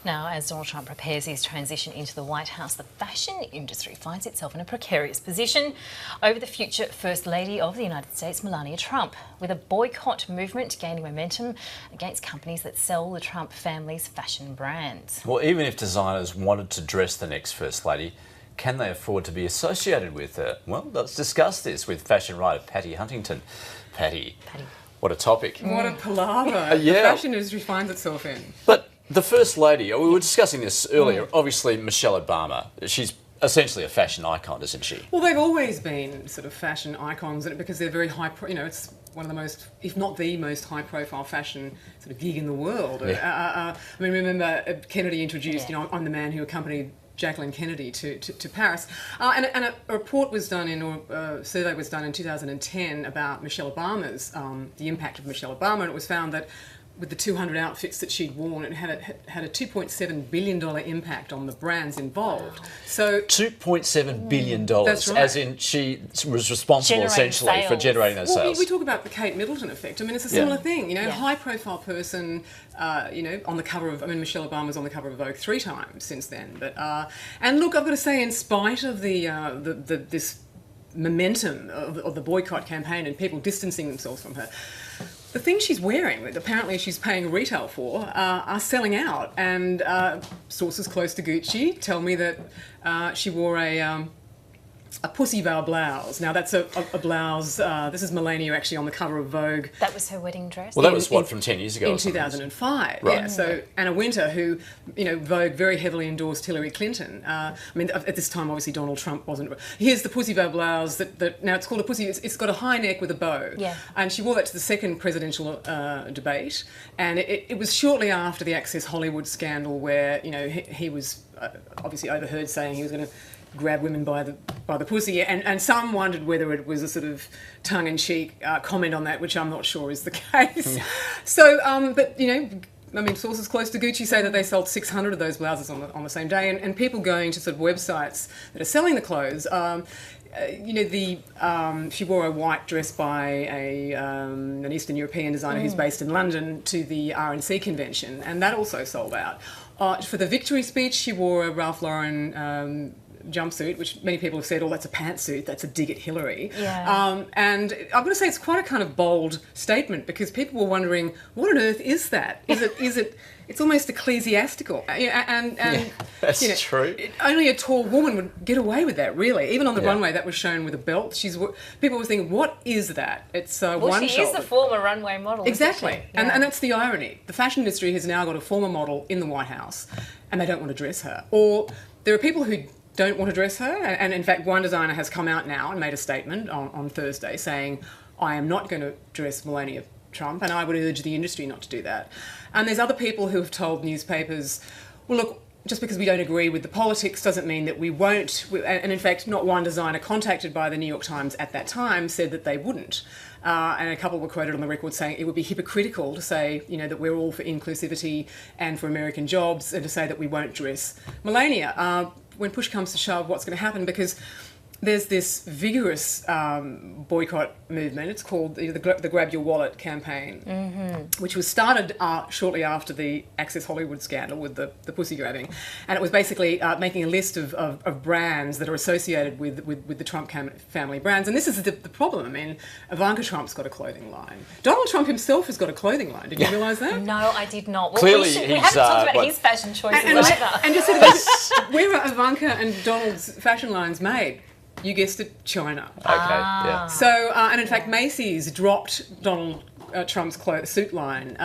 Now, as Donald Trump prepares his transition into the White House, the fashion industry finds itself in a precarious position over the future First Lady of the United States, Melania Trump, with a boycott movement gaining momentum against companies that sell the Trump family's fashion brands. Well, even if designers wanted to dress the next First Lady, can they afford to be associated with her? Well, let's discuss this with fashion writer Patty Huntington. Patty. What a topic. What a palaver the fashion industry finds itself in. But the First Lady, we were discussing this earlier, obviously Michelle Obama, she's essentially a fashion icon, isn't she? Well, they've always been sort of fashion icons because they're very high, it's one of the most, if not the most high-profile fashion sort of gig in the world. Yeah. I mean, remember Kennedy introduced, I'm the man who accompanied Jacqueline Kennedy to Paris, and a report was done a survey was done in 2010 about Michelle Obama's the impact of Michelle Obama, and it was found that with the 200 outfits that she'd worn, it had a $2.7 billion impact on the brands involved. So $2.7 billion, that's right. As in she was responsible essentially for generating those sales. We talk about the Kate Middleton effect. I mean, it's a similar thing. High-profile person. On the cover of, Michelle Obama was on the cover of Vogue 3 times since then. But and look, I've got to say, in spite of this momentum of the boycott campaign and people distancing themselves from her, the things she's wearing, that apparently she's paying retail for, are selling out. And sources close to Gucci tell me that she wore a pussy bow blouse. Now that's a blouse. This is Melania actually on the cover of Vogue. That was her wedding dress. Well, that was from 10 years ago. In 2005. Right. Yeah. So Anna Wintour, who Vogue very heavily endorsed Hillary Clinton. At this time, obviously Donald Trump wasn't. Here's the pussy bow blouse. That now it's called a pussy. It's got a high neck with a bow. Yeah. And she wore that to the second presidential debate, and it was shortly after the Access Hollywood scandal, where he was obviously overheard saying he was going to grab women by the pussy, and some wondered whether it was a sort of tongue-in-cheek comment on that, which I'm not sure is the case. So, sources close to Gucci say that they sold 600 of those blouses on the same day, and people going to sort of websites that are selling the clothes. She wore a white dress by an Eastern European designer who's based in London to the RNC convention, and that also sold out. For the victory speech, she wore a Ralph Lauren jumpsuit, which many people have said, that's a pantsuit, that's a dig at Hillary. Yeah. And I've got to say, it's quite a kind of bold statement, because people were wondering, what on earth is that? It's almost ecclesiastical. That's true. Only a tall woman would get away with that, really. Even on the runway, that was shown with a belt. People were thinking, what is that? It's one she is the former runway model. Exactly. Yeah. And that's the irony. The fashion industry has now got a former model in the White House, and they don't want to dress her. Or there are people who don't want to dress her, and in fact one designer has come out now and made a statement on Thursday saying, I am not going to dress Melania Trump, and I would urge the industry not to do that. And there's other people who have told newspapers, well look, just because we don't agree with the politics doesn't mean that we won't. And in fact, not one designer contacted by the New York Times at that time said that they wouldn't. And a couple were quoted on the record saying it would be hypocritical to say, that we're all for inclusivity and for American jobs, and to say that we won't dress Melania. When push comes to shove, what's going to happen? Because there's this vigorous boycott movement. It's called the Grab Your Wallet campaign, which was started shortly after the Access Hollywood scandal with the pussy grabbing. And it was basically making a list of brands that are associated with the Trump family brands. And this is the problem. Ivanka Trump's got a clothing line. Donald Trump himself has got a clothing line. Did you realise that? No, I did not. Well, Clearly, we haven't talked about his fashion choices either. And just sort of, where are Ivanka and Donald's fashion lines made? You guessed it, China. Okay, yeah. So, and in fact, Macy's dropped Donald Trump's suit line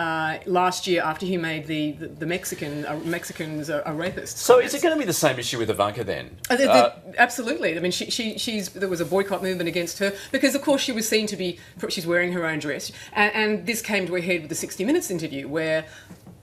last year after he made the Mexicans are rapists. So is it going to be the same issue with Ivanka then? Absolutely. There was a boycott movement against her because, of course, she was seen to be, she's wearing her own dress. And this came to a head with the 60 Minutes interview where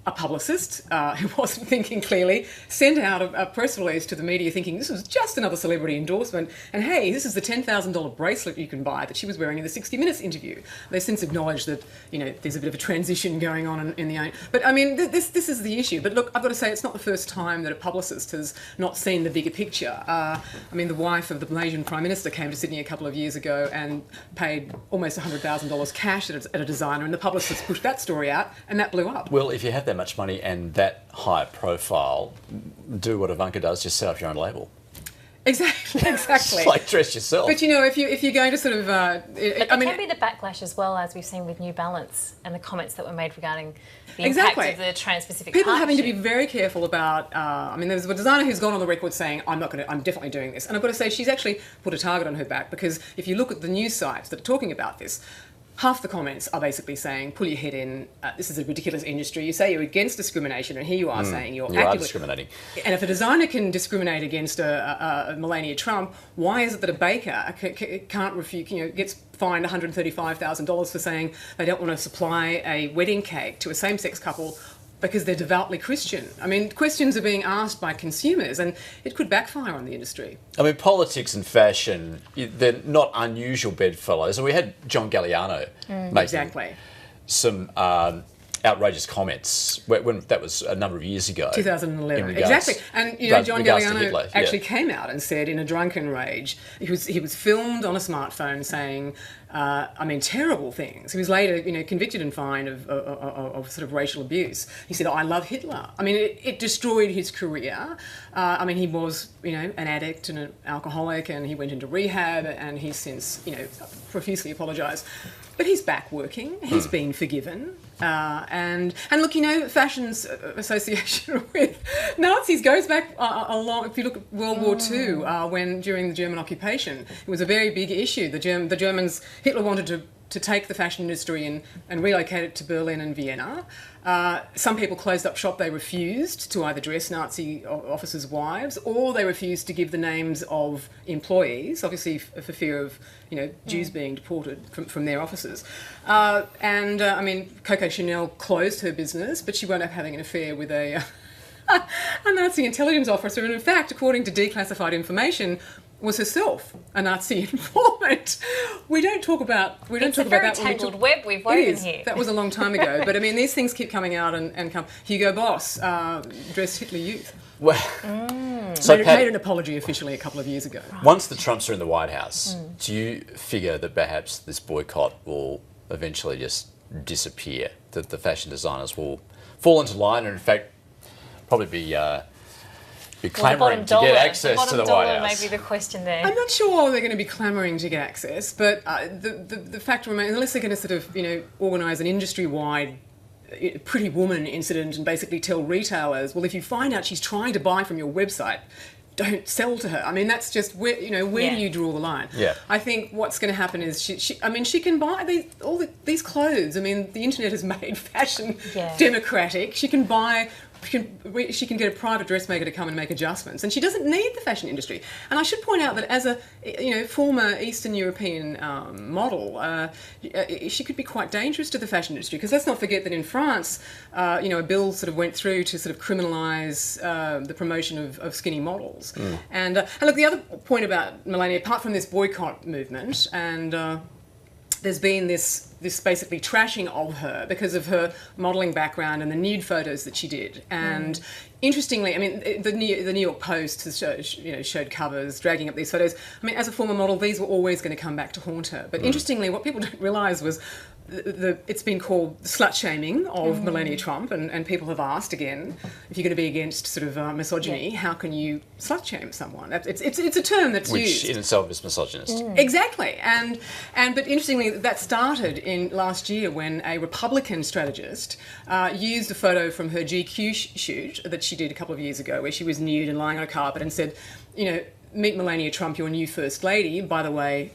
a publicist who wasn't thinking clearly sent out a press release to the media thinking this was just another celebrity endorsement, and hey, this is the $10,000 bracelet you can buy that she was wearing in the 60 Minutes interview. They since acknowledged that there's a bit of a transition going on in the. But this is the issue. But look, I've got to say it's not the first time that a publicist has not seen the bigger picture. The wife of the Malaysian Prime Minister came to Sydney a couple of years ago and paid almost $100,000 cash at a designer, and the publicist pushed that story out, and that blew up. Well, if you have that that much money and that high profile, do what Ivanka does, just set up your own label. Exactly. It's like dress yourself. But if you're going to sort of, But there can be the backlash as well, as we've seen with New Balance and the comments that were made regarding the impact of the Trans-Pacific people having to Partnership. be very careful about. There's a designer who's gone on the record saying, I'm definitely doing this, and I've got to say she's actually put a target on her back, because if you look at the news sites that are talking about this, half the comments are basically saying, pull your head in, this is a ridiculous industry. You say you're against discrimination, and here you are saying you're actively discriminating. And if a designer can discriminate against a Melania Trump, why is it that a baker can't refuse, gets fined $135,000 for saying they don't want to supply a wedding cake to a same-sex couple because they're devoutly Christian? I mean, questions are being asked by consumers, and it could backfire on the industry. I mean, politics and fashion, they're not unusual bedfellows. And we had John Galliano making some outrageous comments when that was a number of years ago. 2011, exactly. And John Galliano actually came out and said in a drunken rage, he was filmed on a smartphone saying, terrible things. He was later, convicted and fined of sort of racial abuse. He said, "I love Hitler." I mean, it destroyed his career. He was, an addict and an alcoholic, and he went into rehab, and he's since, profusely apologised. But he's back working. He's been forgiven. And look, fashion's association with Nazis goes back a long. If you look at World War II, when during the German occupation, it was a very big issue. The Germans, Hitler wanted to take the fashion industry and relocate it to Berlin and Vienna. Some people closed up shop. They refused to either dress Nazi officers' wives, or they refused to give the names of employees, obviously for fear of Jews being deported from their offices. Coco Chanel closed her business, but she wound up having an affair with a Nazi intelligence officer, and in fact, according to declassified information, was herself a Nazi informant. We don't talk about that. It's a very tangled web we've woven here. That was a long time ago. But these things keep coming out and come. Hugo Boss dressed Hitler Youth. Well, made an apology officially a couple of years ago. Once the Trumps are in the White House, do you figure that perhaps this boycott will eventually just disappear? That the fashion designers will fall into line and, in fact, probably be clamouring to get access to the White House? May be the question there. I'm not sure they're going to be clamouring to get access, but the fact remains, unless they're going to sort of organise an industry-wide Pretty Woman incident and basically tell retailers, well, if you find out she's trying to buy from your website, don't sell to her. I mean, that's just where do you draw the line? Yeah. I think what's going to happen is she can buy these clothes. I mean, the internet has made fashion democratic. She can buy. She can get a private dressmaker to come and make adjustments, and she doesn't need the fashion industry. And I should point out that as a former Eastern European model, she could be quite dangerous to the fashion industry, because let's not forget that in France, a bill sort of went through to sort of criminalise the promotion of skinny models. And look, the other point about Melania, apart from this boycott movement, and there's been this basically trashing of her because of her modelling background and the nude photos that she did. And interestingly, I mean, the New York Post has showed covers dragging up these photos. I mean, as a former model, these were always going to come back to haunt her. But interestingly, what people don't realise was it's been called slut shaming of Melania Trump, and people have asked again, if you're going to be against sort of misogyny, how can you slut shame someone? It's a term that's used. Which in itself is misogynist. Exactly, but interestingly, that started in last year when a Republican strategist used a photo from her GQ shoot that she did a couple of years ago, where she was nude and lying on a carpet, and said, meet Melania Trump, your new first lady. By the way,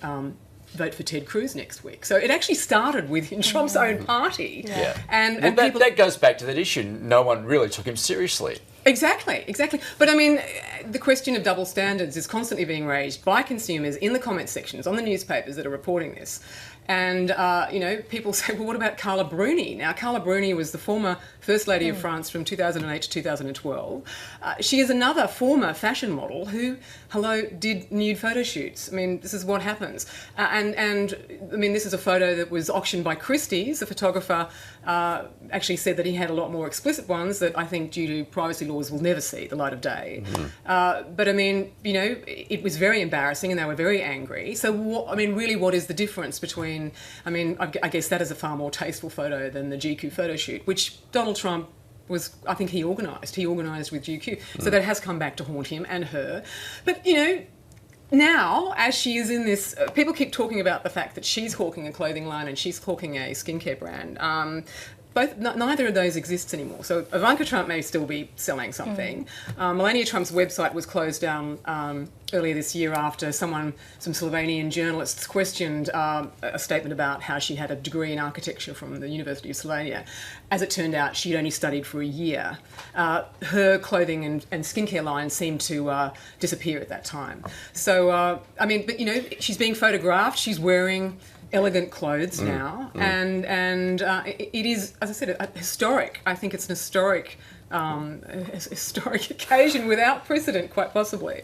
vote for Ted Cruz next week. So it actually started within Trump's own party. Yeah. And that goes back to that issue. No one really took him seriously. Exactly. But I mean, the question of double standards is constantly being raised by consumers in the comment sections on the newspapers that are reporting this. And, people say, well, what about Carla Bruni? Now, Carla Bruni was the former First Lady of France from 2008 to 2012. She is another former fashion model who, did nude photo shoots. I mean, this is what happens. This is a photo that was auctioned by Christie's. The photographer actually said that he had a lot more explicit ones that I think, due to privacy laws, will never see the light of day. But I mean, it was very embarrassing, and they were very angry. So, what is the difference between? I guess that is a far more tasteful photo than the GQ photo shoot, which Donald Trump was, I think he organised. He organised with GQ. So that has come back to haunt him and her. But, you know, now, as she is in this, people keep talking about the fact that she's hawking a clothing line and she's hawking a skincare brand. Neither of those exists anymore. So Ivanka Trump may still be selling something. Melania Trump's website was closed down earlier this year after some Slovenian journalists questioned a statement about how she had a degree in architecture from the University of Slovenia. As it turned out, she'd only studied for a year. Her clothing and skincare line seemed to disappear at that time. So, I mean, but, you know, she's being photographed, she's wearing elegant clothes now, and it is, as I said, historic. I think it's an historic occasion without precedent, quite possibly.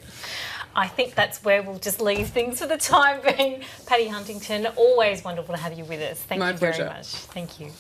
I think that's where we'll just leave things for the time being. Patty Huntington, always wonderful to have you with us. Thank you very much. Thank you.